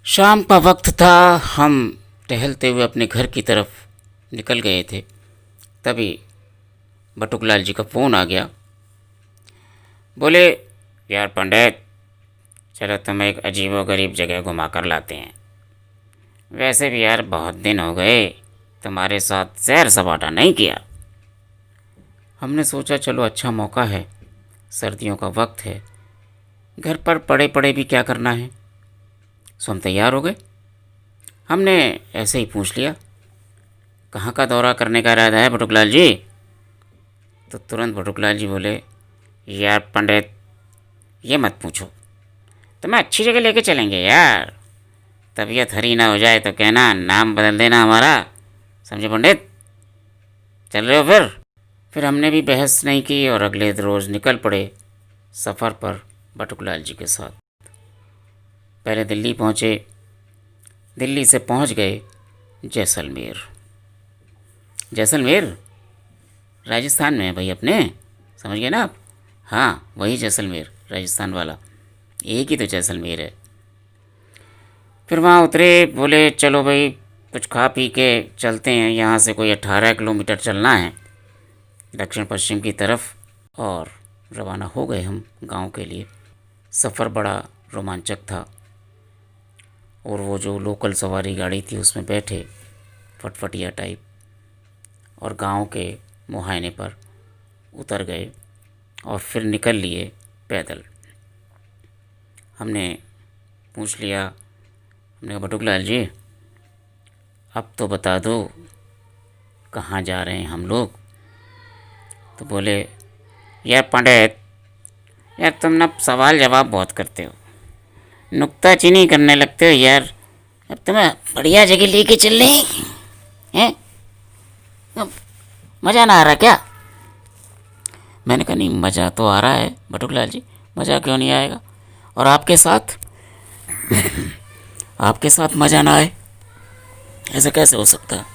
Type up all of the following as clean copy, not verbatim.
शाम का वक्त था। हम टहलते हुए अपने घर की तरफ निकल गए थे। तभी बटुकलाल जी का फ़ोन आ गया। बोले, यार पंडित, चलो तुम्हें एक अजीबोगरीब जगह घुमा कर लाते हैं। वैसे भी यार बहुत दिन हो गए तुम्हारे साथ सैर सपाटा नहीं किया। हमने सोचा चलो अच्छा मौका है, सर्दियों का वक्त है, घर पर पड़े पड़े भी क्या करना है। सो हम तैयार हो गए। हमने ऐसे ही पूछ लिया, कहाँ का दौरा करने का इरादा है बटुकलाल जी? तो तुरंत बटुकलाल जी बोले, यार पंडित, ये मत पूछो, तुम्हें अच्छी जगह लेके चलेंगे यार। तबीयत हरी ना हो जाए तो कहना, नाम बदल देना हमारा। समझे पंडित? चल रहे हो फिर हमने भी बहस नहीं की और अगले रोज़ निकल पड़े सफ़र पर बटुकलाल जी के साथ। पहले दिल्ली पहुँचे। दिल्ली से पहुँच गए जैसलमेर। जैसलमेर राजस्थान में है भाई अपने, समझ गए ना आप? हाँ, वही जैसलमेर, राजस्थान वाला, एक ही तो जैसलमेर है। फिर वहाँ उतरे, बोले चलो भाई कुछ खा पी के चलते हैं। यहाँ से कोई 18 किलोमीटर चलना है दक्षिण पश्चिम की तरफ। और रवाना हो गए हम गांव के लिए। सफ़र बड़ा रोमांचक था। और वो जो लोकल सवारी गाड़ी थी उसमें बैठे फटफटिया टाइप, और गांव के मुहाने पर उतर गए और फिर निकल लिए पैदल। हमने पूछ लिया, हमने कहा बटुकलाल जी, अब तो बता दो कहाँ जा रहे हैं हम लोग? तो बोले, यार पंडित, यार तुम ना सवाल जवाब बहुत करते हो, नुक्ताचीनी करने लगते हो यार। अब तुम्हें बढ़िया जगह लेके चल रहे हैं, अब मज़ा ना आ रहा क्या? मैंने कहा नहीं, मज़ा तो आ रहा है बटुकलाल जी, मज़ा क्यों नहीं आएगा? और आपके साथ मज़ा ना आए, ऐसा कैसे हो सकता है?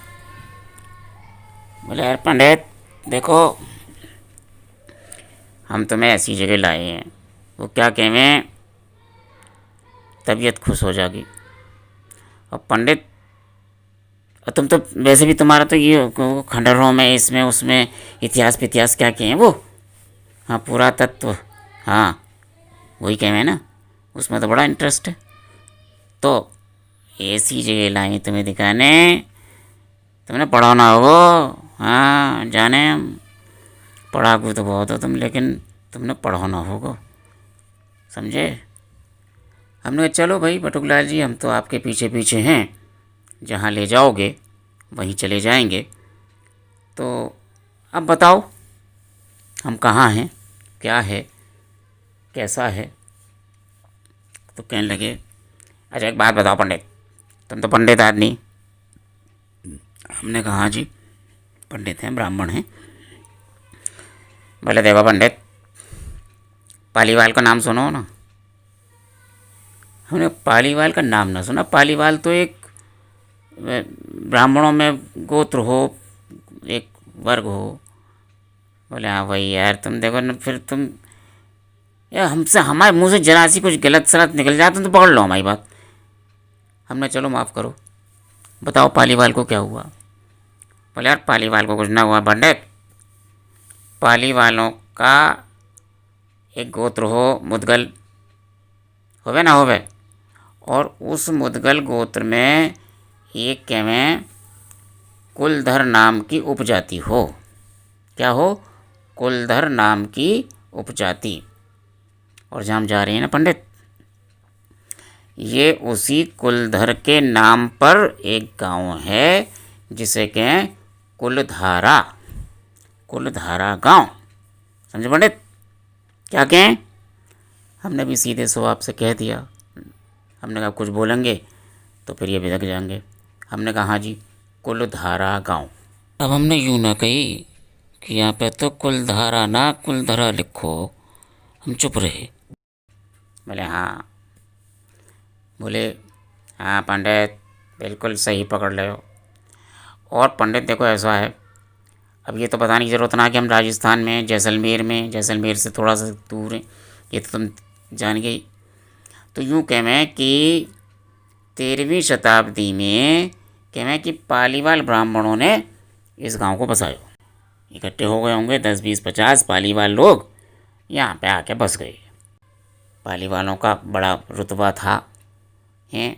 बोले, यार पंडित देखो, हम तुम्हें ऐसी जगह लाए हैं, वो क्या कहें, तबीयत खुश हो जाएगी। और पंडित, और तुम तो वैसे भी तुम्हारा तो ये खंडहरों में इसमें उसमें इतिहास इतिहास क्या कहें वो, हाँ पुरातत्व, हाँ वही कहें ना, उसमें तो बड़ा इंटरेस्ट है। तो ऐसी जगह लाए तुम्हें दिखाने, तुमने पढ़ा ना हो। हाँ जाने हम, पढ़ाकू तो बहुत हो तुम, लेकिन तुमने पढ़ा ना होगा, समझे? हमने कहा चलो भाई बटुकलाल जी, हम तो आपके पीछे पीछे हैं, जहाँ ले जाओगे वहीं चले जाएंगे। तो अब बताओ हम कहाँ हैं, क्या है, कैसा है? तो कहने लगे, अच्छा एक बात बताओ पंडित, तुम तो पंडित आदमी। हमने कहा हाँ जी, पंडित हैं, ब्राह्मण हैं। बोले, देखो पंडित, पालीवाल का नाम सुनो ना। हमने पालीवाल का नाम ना सुना। पालीवाल तो एक ब्राह्मणों में गोत्र हो, एक वर्ग हो। बोले, हाँ भाई यार, तुम देखो ना, फिर तुम यार हमसे, हमारे मुंह से जरा सी कुछ गलत सलत निकल जाए तो पकड़ लो हमारी बात। हमने, चलो माफ़ करो, बताओ पालीवाल को क्या हुआ? बोले, यार पालीवाल को कुछ ना हुआ पंडित, पालीवालों का एक गोत्र हो मुदगल, होवे ना होवे, और उस मुदगल गोत्र में एक केवें कुलधर नाम की उपजाति हो। क्या हो? कुलधर नाम की उपजाति। और जहाँ हम जा रहे हैं ना पंडित, ये उसी कुलधर के नाम पर एक गांव है जिसे कहें कुलधारा, कुलधारा गांव। समझे पंडित? क्या कहें? हमने भी सीधे स्वभाव से कह दिया। हमने कहा कुछ बोलेंगे तो फिर ये भिड़क जाएंगे। हमने कहा हाँ जी, कुलधारा गांव। अब हमने यूँ ना कही कि यहाँ पे तो कुलधारा ना कुलधरा लिखो। हम चुप रहे। बोले हाँ, बोले हाँ पंडित, बिल्कुल सही पकड़ रहे हो। और पंडित देखो ऐसा है, अब ये तो बताने की ज़रूरत ना कि हम राजस्थान में जैसलमेर में, जैसलमेर से थोड़ा सा दूर है, ये तो तुम जान गई। तो यूँ कहें कि 13वीं शताब्दी में कहवे कि पालीवाल ब्राह्मणों ने इस गांव को बसाया। इकट्ठे हो गए होंगे 10 20 50 पालीवाल लोग, यहाँ पे आके बस गए। पालीवालों का बड़ा रुतबा था, हैं,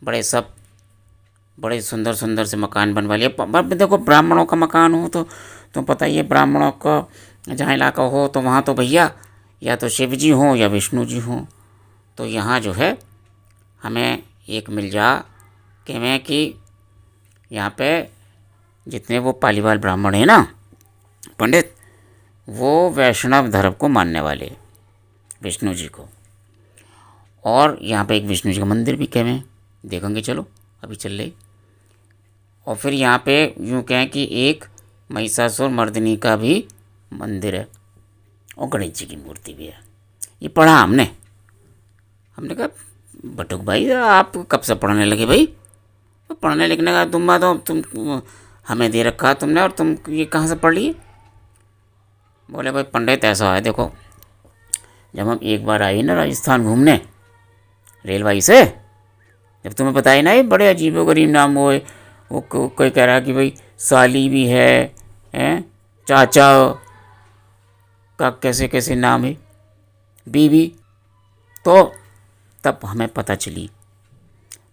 बड़े सुंदर सुंदर से मकान बनवा लिए। देखो ब्राह्मणों का मकान हो तो तुम पता ही है, ब्राह्मणों का जहाँ इलाका हो तो वहाँ तो भैया या तो शिव जी हों या विष्णु जी हों। तो यहाँ जो है हमें एक मिल जा कहवें कि यहाँ पे जितने वो पालीवाल ब्राह्मण हैं ना पंडित, वो वैष्णव धर्म को मानने वाले, विष्णु जी को। और यहाँ पे एक विष्णु जी का मंदिर भी कहवें, देखेंगे, चलो अभी चल रही। और फिर यहाँ पे यूँ कहें कि एक महिषासुर मर्दिनी का भी मंदिर है और गणेश जी की मूर्ति भी है। ये पढ़ा हमने कहा बटुक भाई आप कब से पढ़ने लगे भाई? तो पढ़ने लिखने का तुम हमें दे रखा तुमने और तुम ये कहाँ से पढ़ लिए? बोले भाई पंडित ऐसा है, देखो जब हम एक बार आए ना राजस्थान घूमने रेलवाई से, जब तुम्हें बताया ना ये बड़े अजीबो गरीब नाम हुए, वो कोई कह रहा कि भाई साली भी है, हैं, चाचा का कैसे कैसे नाम है, बीवी, तो तब हमें पता चली।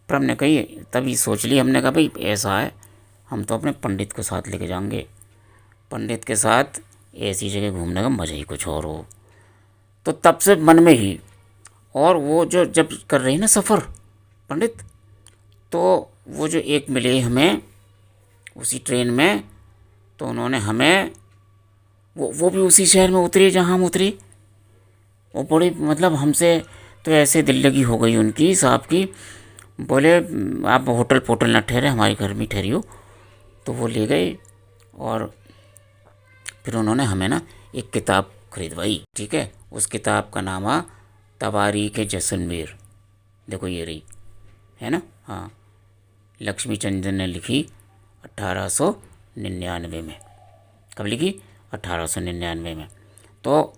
पर हमने कही तभी सोच ली, हमने कहा भाई ऐसा है, हम तो अपने पंडित को साथ लेके जाएंगे, पंडित के साथ ऐसी जगह घूमने का मज़ा ही कुछ और हो। तो तब से मन में ही, और वो जो जब कर रही ना सफ़र पंडित, तो वो जो एक मिले हमें उसी ट्रेन में, तो उन्होंने हमें वो भी उसी शहर में उतरी जहाँ हम उतरी। वो बड़ी मतलब हमसे तो ऐसे दिल लगी हो गई उनकी साहब की। बोले आप होटल पोटल ना ठहरे, हमारे घर में ठहरी हो। तो वो ले गए और फिर उन्होंने हमें ना एक किताब खरीदवाई, ठीक है। उस किताब का नाम है तवारीख जैसलमेर। देखो ये रही, है ना, हाँ, लक्ष्मी चंद्र ने लिखी 1899 में। कब लिखी? 1899 में। तो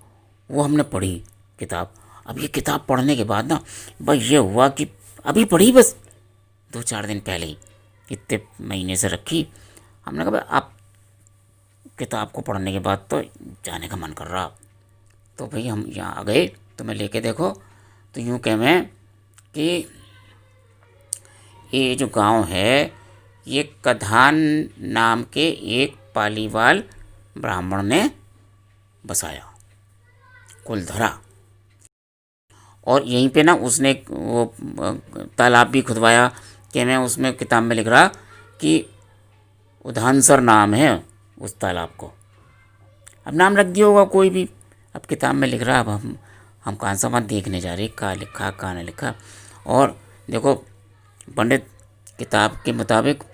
वो हमने पढ़ी किताब। अब ये किताब पढ़ने के बाद ना भाई ये हुआ कि अभी पढ़ी बस 2-4 दिन पहले ही, इतने महीने से रखी। हमने कहा भाई आप किताब को पढ़ने के बाद तो जाने का मन कर रहा। तो भाई हम यहाँ आ गए, तो मैं लेके देखो तो यूँ कहें कि ये जो गांव है ये कधान नाम के एक पालीवाल ब्राह्मण ने बसाया, कुलधरा। और यहीं पे ना उसने वो तालाब भी खुदवाया कि मैं उसमें किताब में लिख रहा कि उधानसर नाम है उस तालाब को। अब नाम रख दिया होगा कोई भी, अब किताब में लिख रहा। अब हम कहाँ से वहाँ देखने जा रहे कहाँ लिखा कहाँ नहीं लिखा। और देखो पंडित किताब के मुताबिक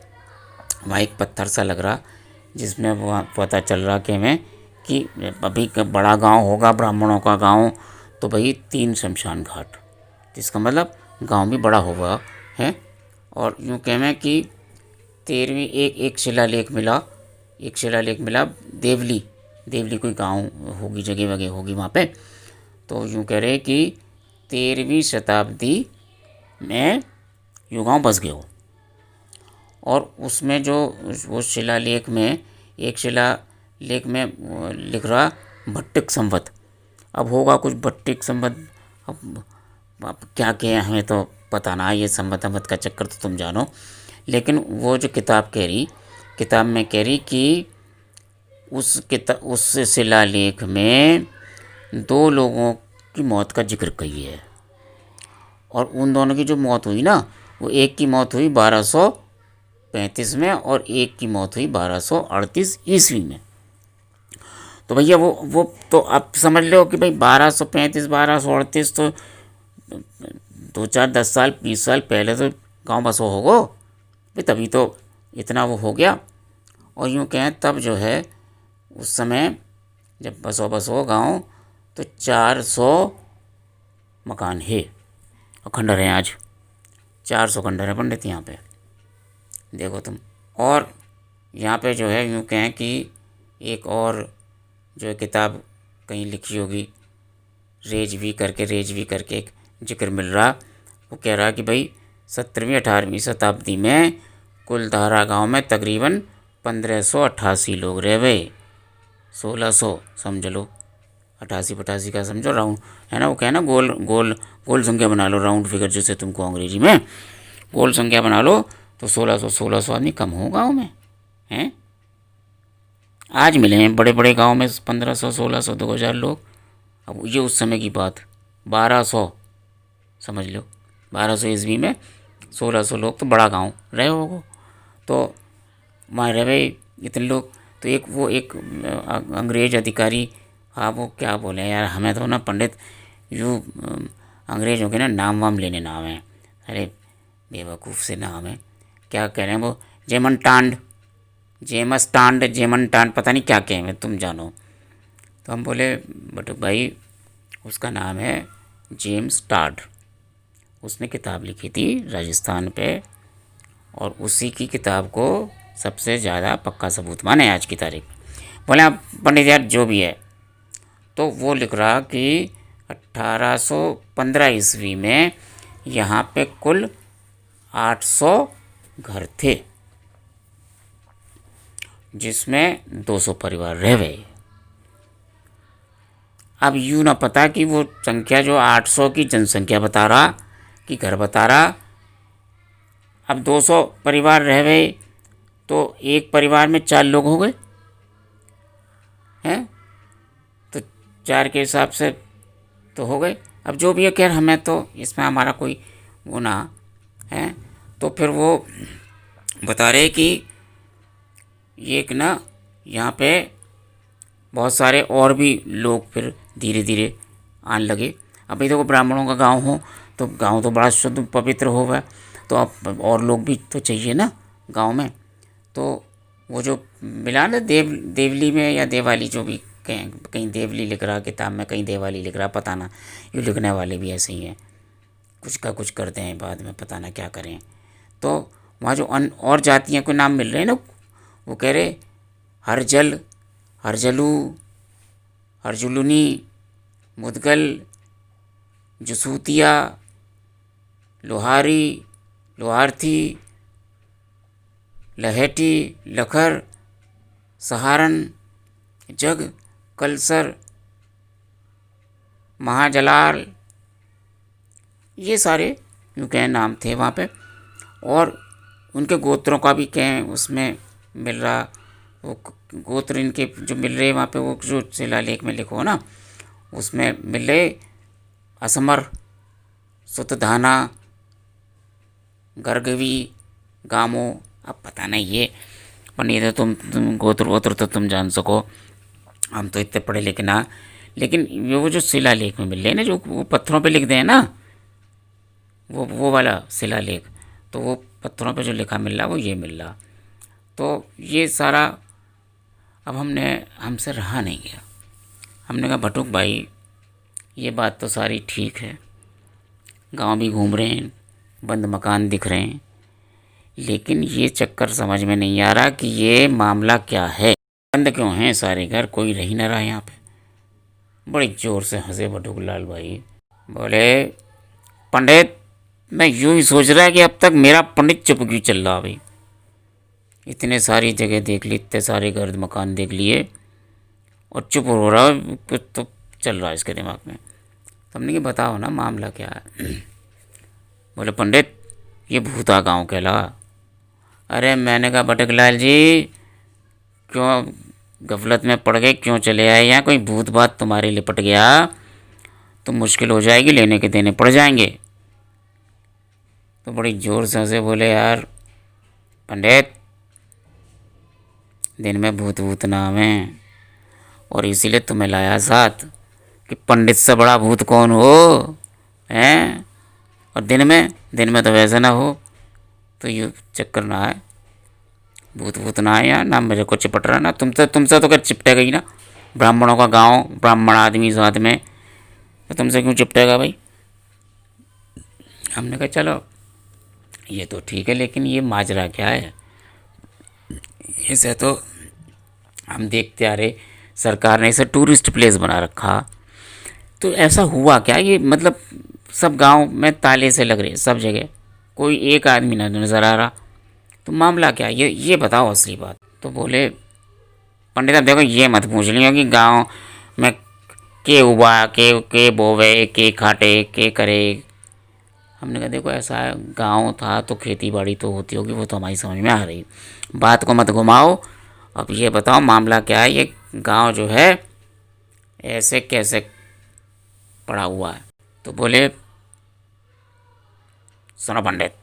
वहाँ एक पत्थर सा लग रहा जिसमें वहाँ पता चल रहा कि हमें कि अभी बड़ा गांव होगा ब्राह्मणों का गांव, तो भाई 3 शमशान घाट, जिसका मतलब गांव भी बड़ा होगा है। और यूँ कहें कि 13वीं एक शिलालेख मिला, देवली कोई गांव होगी, जगह वगैरह होगी वहाँ पे। तो यूँ कह रहे कि 13वीं शताब्दी में यूँ गाँव बस गए हो। और उसमें जो वो शिलालेख में, एक शिलालेख में लिख रहा भट्टिक संवत। अब होगा कुछ भट्टिक संवत, अब क्या क्या हमें तो पता ना, ये संवत का चक्कर तो तुम जानो। लेकिन वो जो किताब में कह रही कि उस शिलालेख में 2 लोगों की मौत का जिक्र कही है। और उन दोनों की जो मौत हुई ना, वो एक की मौत हुई 1235 में और एक की मौत हुई 1238 ईस्वी में। तो भैया वो तो आप समझ लो कि भाई 1235 1238 तो 2-4 10 साल 20 साल पहले तो गांव बसो होगो भाई, तभी तो इतना वो हो गया। और यूँ कहें तब जो है उस समय जब बसो गांव तो 400 मकान है और खंडर हैं। आज 400 खंडर है पंडित यहाँ पे, देखो तुम। और यहाँ पे जो है यूँ कहें कि एक और जो किताब कहीं लिखी होगी, रेजवी करके एक जिक्र मिल रहा। वो कह रहा कि भाई 17वीं-18वीं शताब्दी में कुलधारा गांव में तकरीबन 1588 लोग रह गए। 1600 समझ लो, 88 का समझो राउंड है ना, वो क्या है ना, गोल गोल गोल संख्या बना लो, राउंड फिगर जैसे तुमको अंग्रेजी में गोल संख्या बना लो, तो 1600 आदमी कम हो गाँव में हैं। आज मिले हैं बड़े बड़े गांव में 1500, 1600, 2000 लोग। अब ये उस समय की बात, 1200 समझ लो, 1200 ईस्वी में 1600 लोग तो बड़ा गांव रहे होगो। तो वहाँ रहे इतने लोग। तो एक अंग्रेज अधिकारी, हाँ वो क्या बोले यार, हमें तो ना पंडित यूँ अंग्रेजों के ना नाम वाम लेने नाम है, अरे बेवकूफ़ से नाम है, क्या कह रहे हैं वो, जेमस टांड पता नहीं क्या कहें मैं, तुम जानो। तो हम बोले बटुक भाई उसका नाम है जेम्स टाड, उसने किताब लिखी थी राजस्थान पे, और उसी की किताब को सबसे ज़्यादा पक्का सबूत माने आज की तारीख। बोले आप पंडित यार जो भी है, तो वो लिख रहा कि 1815 ईस्वी में यहाँ पे कुल 800 घर थे, जिसमें 200 परिवार रह गए। अब यूँ ना पता कि वो संख्या जो 800 की जनसंख्या बता रहा कि घर बता रहा, अब 200 परिवार रह गए तो एक परिवार में 4 लोग हो गए हैं, तो 4 के हिसाब से तो हो गए। अब जो भी है, खैर हमें तो इसमें हमारा कोई वो ना है। तो फिर वो बता रहे कि ये एक ना यहाँ पे बहुत सारे और भी लोग फिर धीरे धीरे आने लगे। अभी देखो ब्राह्मणों का गांव हो तो गांव तो बड़ा शुद्ध पवित्र होगा, तो अब और लोग भी तो चाहिए ना गांव में। तो वो जो मिला ना देवली में या देवाली, जो भी कहीं देवली लिख रहा किताब में, कहीं देवाली लिख रहा, पता ना, ये लिखने वाले भी ऐसे ही हैं, कुछ का कुछ करते हैं बाद में पता ना क्या करें। तो वहाँ जो और जातियों के नाम मिल रहे हैं ना, वो कह रहे हरजल, हरजलू, हरजुलुनी, मुदगल, जसूतिया, लोहारी, लोहार्थी, लहेटी, लखर, सहारन, जग, कलसर, महाजलाल, ये सारे यूँ कहें नाम थे वहाँ पे। और उनके गोत्रों का भी कहें उसमें मिल रहा, वो गोत्र इनके जो मिल रहे वहाँ पे, वो जो शिलालेख में लिखो ना उसमें मिल रहे असमर, सुतधाना, गर्गवी, गामो। अब पता नहीं ये पंडित है, तुम गोत्र वोत्र तो तुम जान सको, हम तो इतने पढ़े लिखे ना। लेकिन वो जो शिलालेख में मिल रहे हैं ना, जो वो पत्थरों पे लिखते हैं ना, वो वाला शिलालेख, तो वो पत्थरों पे जो लिखा मिल रहा वो ये मिल रहा। तो ये सारा अब हमसे रहा नहीं गया। हमने कहा भटुक भाई ये बात तो सारी ठीक है, गांव भी घूम रहे हैं, बंद मकान दिख रहे हैं, लेकिन ये चक्कर समझ में नहीं आ रहा कि ये मामला क्या है, बंद क्यों हैं सारे घर, कोई रह ही ना रहा यहाँ पे। बड़ी ज़ोर से हंसे बटुक लाल भाई, बोले पंडित मैं यूं ही सोच रहा है कि अब तक मेरा पंडित चुप क्यों चल रहा भाई, इतने सारी जगह देख ली, इतने सारे घर मकान देख लिए और चुप हो रहा है, कुछ तो चल रहा है इसके दिमाग में। तो हमने कि बताओ ना मामला क्या है। बोले पंडित ये भूता गांव कहला। अरे मैंने कहा बटुक लाल जी क्यों गफलत में पड़ गए, क्यों चले आए यहाँ, कोई भूत बात तुम्हारे लिपट गया तो मुश्किल हो जाएगी, लेने के देने पड़ जाएंगे। तो बड़ी ज़ोर से हंसे, बोले यार पंडित दिन में भूत भूत नाम है और इसीलिए तुम्हें लाया साथ कि पंडित से बड़ा भूत कौन हो हैं, और दिन में तो वैसा ना हो, तो ये चक्कर ना आए, भूत भूत ना आए यार, ना मेरे को चिपट रहा ना तुमसे तो कर चिपटेगा ही ना, ब्राह्मणों का गांव, ब्राह्मण आदमी साथ में, तो तुमसे क्यों चिपटेगा भाई। हमने कहा चलो ये तो ठीक है, लेकिन ये माजरा क्या है, इसे तो हम देखते आ रहे, सरकार ने इसे टूरिस्ट प्लेस बना रखा, तो ऐसा हुआ क्या, ये मतलब सब गांव में ताले से लग रहे सब जगह, कोई एक आदमी न नज़र आ रहा। तो मामला क्या है, ये बताओ असली बात। तो बोले पंडित अब देखो ये मत पूछ लियो कि गांव में के उबा के बोवे के खाटे के करे। हमने कहा देखो ऐसा है, गांव था तो खेती बाड़ी तो होती होगी, वो तो हमारी समझ में आ रही, बात को मत घुमाओ। अब ये बताओ मामला क्या है, ये गांव जो है ऐसे कैसे पड़ा हुआ है। तो बोले सुनो पंडित,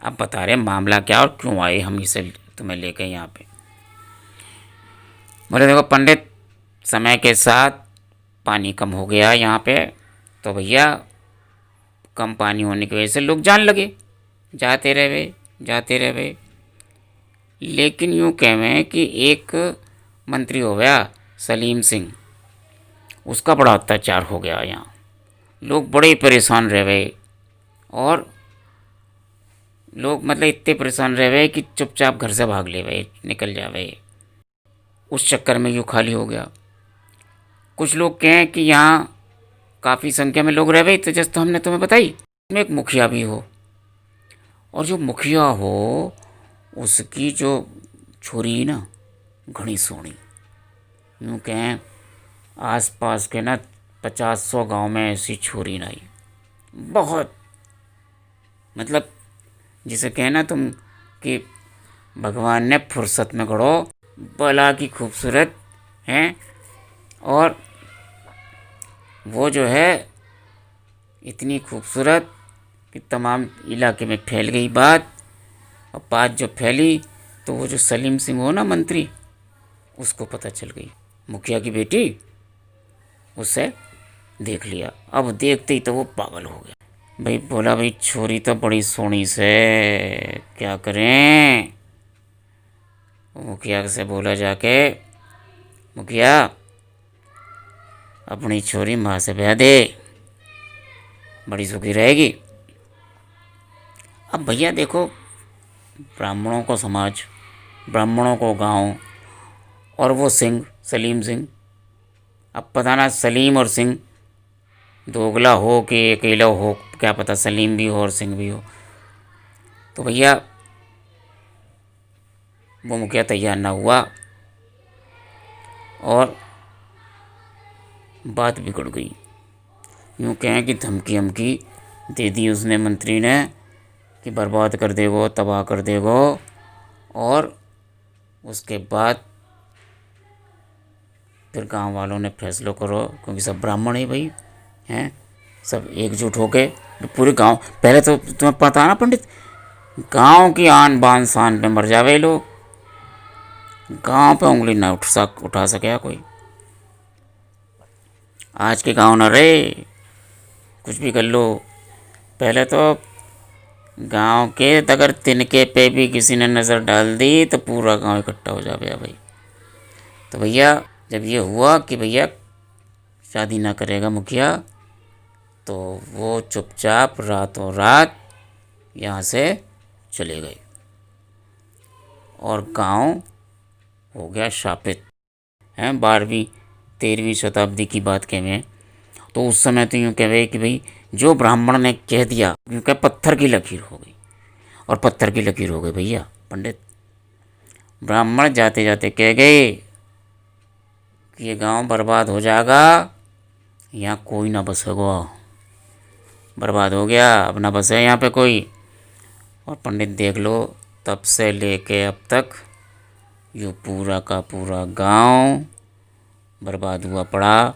अब बता रहे मामला क्या और क्यों आए हम इसे तुम्हें लेके यहाँ पे। बोले देखो पंडित, समय के साथ पानी कम हो गया यहाँ पे, तो भैया कम पानी होने की वजह से लोग जान लगे, जाते रहे। लेकिन यूँ कहें कि एक मंत्री हो गया सलीम सिंह, उसका बड़ा अत्याचार हो गया यहाँ, लोग बड़े परेशान रह गए। और लोग मतलब इतने परेशान रह गए कि चुपचाप घर से भाग ले गए, निकल जावे। उस चक्कर में यूँ खाली हो गया। कुछ लोग कहें कि यहाँ काफ़ी संख्या में लोग रह गए, तो जैसे तो हमने तुम्हें बताई, इसमें एक मुखिया भी हो, और जो मुखिया हो उसकी जो छोरी ना घनी सोनी, यूँ कहें आस पास के ना 50-100 गांव में ऐसी छोरी नहीं, बहुत मतलब जिसे कहना तुम कि भगवान ने फुर्सत में गढ़ो, बला की खूबसूरत हैं। और वो जो है इतनी खूबसूरत कि तमाम इलाके में फैल गई बात। और बात जो फैली तो वो जो सलीम सिंह हो ना मंत्री, उसको पता चल गई, मुखिया की बेटी उसे देख लिया। अब देखते ही तो वो पागल हो गया। भाई बोला भाई छोरी तो बड़ी सोनी से, क्या करें। मुखिया से बोला जाके, मुखिया अपनी छोरी माँ से ब्याह दे, बड़ी सुखी रहेगी। अब भैया देखो, ब्राह्मणों को समाज, ब्राह्मणों को गांव, और वो सिंह सलीम सिंह, अब पता ना सलीम और सिंह दोगला हो कि अकेला हो, क्या पता सलीम भी हो और सिंह भी हो। तो भैया वो मुखिया तैयार ना हुआ और बात बिगड़ गई। यूँ कहें कि धमकी हमकी दे दी उसने मंत्री ने कि बर्बाद कर देगो, तबाह कर देगो। और उसके बाद फिर गांव वालों ने फैसला करो, क्योंकि सब ब्राह्मण ही भाई हैं, सब एकजुट हो गए पूरे गांव। पहले तो तुम्हें पता ना पंडित, गांव की आन बान शान पे मर जावे लोग, गांव पे उंगली ना उठा सके कोई। आज के गांव न रहे, कुछ भी कर लो। पहले तो गांव के अगर तिनके पे भी किसी ने नज़र डाल दी तो पूरा गांव इकट्ठा हो जावे भाई। तो भैया जब ये हुआ कि भैया शादी ना करेगा मुखिया, तो वो चुपचाप रातों रात यहाँ से चले गए और गांव हो गया शापित। हैं 12वीं-13वीं शताब्दी की बात कहें तो उस समय तो यूँ कहे कि भाई जो ब्राह्मण ने कह दिया, यूँ कह पत्थर की लकीर हो गई। और पत्थर की लकीर हो गई भैया पंडित। ब्राह्मण जाते जाते कह गए कि ये गांव बर्बाद हो जाएगा, यहाँ कोई ना बसेगा, बर्बाद हो गया, अब ना बसे यहाँ पे कोई। और पंडित देख लो, तब से लेके अब तक ये पूरा का पूरा गांव बर्बाद हुआ पड़ा,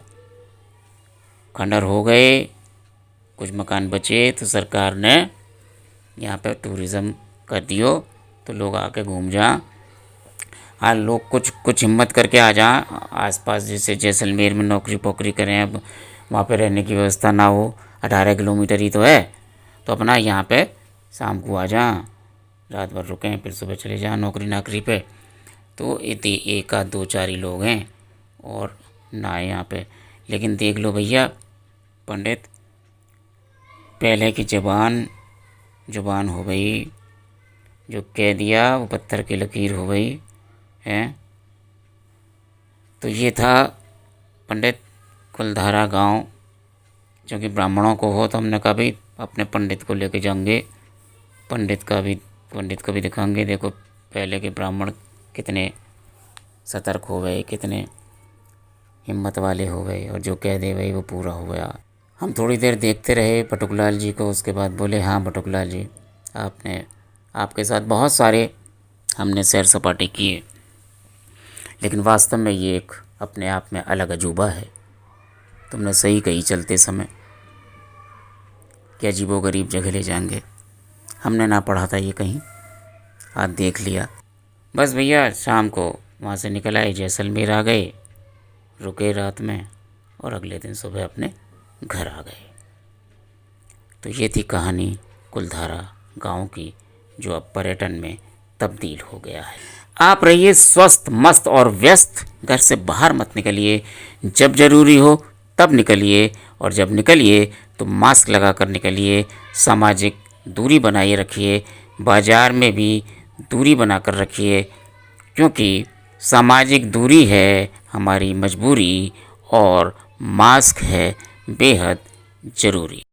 खंडर हो गए। कुछ मकान बचे तो सरकार ने यहाँ पे टूरिज़्म कर दियो, तो लोग आके घूम जा। हाँ लोग कुछ हिम्मत करके आ जा आसपास, जैसे जैसलमेर में नौकरी पोकरी करें, अब वहाँ पे रहने की व्यवस्था ना हो, 18 किलोमीटर ही तो है, तो अपना यहाँ पे शाम को आ जा, रात भर रुकें फिर सुबह चले जाएं नौकरी नाकरी पे। तो एक आध दो चार ही लोग हैं और ना है यहाँ पे। लेकिन देख लो भैया पंडित, पहले की जुबान हो गई, जो कह दिया वो पत्थर की लकीर हो गई है। तो ये था पंडित कुलधारा गांव, जो कि ब्राह्मणों को हो, तो हमने कहा भाई अपने पंडित को लेके जाएंगे पंडित को भी दिखाएंगे। देखो पहले के ब्राह्मण कितने सतर्क हो गए, कितने हिम्मत वाले हो गए, और जो कह दे वही वो पूरा हो गया। हम थोड़ी देर देखते रहे बटुकलाल जी को। उसके बाद बोले, हाँ बटुकलाल जी, आपके साथ बहुत सारे हमने सैर सपाटे किए, लेकिन वास्तव में ये एक अपने आप में अलग अजूबा है। तुमने सही कही चलते समय कि अजीबोगरीब जगह ले जाएंगे। हमने ना पढ़ा था ये कहीं, आज देख लिया। बस भैया शाम को वहाँ से निकल आए, जैसलमेर आ गए, रुके रात में, और अगले दिन सुबह अपने घर आ गए। तो ये थी कहानी कुलधारा गांव की, जो अब पर्यटन में तब्दील हो गया है। आप रहिए स्वस्थ, मस्त और व्यस्त। घर से बाहर मत निकलिए, जब ज़रूरी हो तब निकलिए, और जब निकलिए तो मास्क लगा कर निकलिए। सामाजिक दूरी बनाए रखिए, बाज़ार में भी दूरी बना कर रखिए, क्योंकि सामाजिक दूरी है हमारी मजबूरी और मास्क है बेहद ज़रूरी।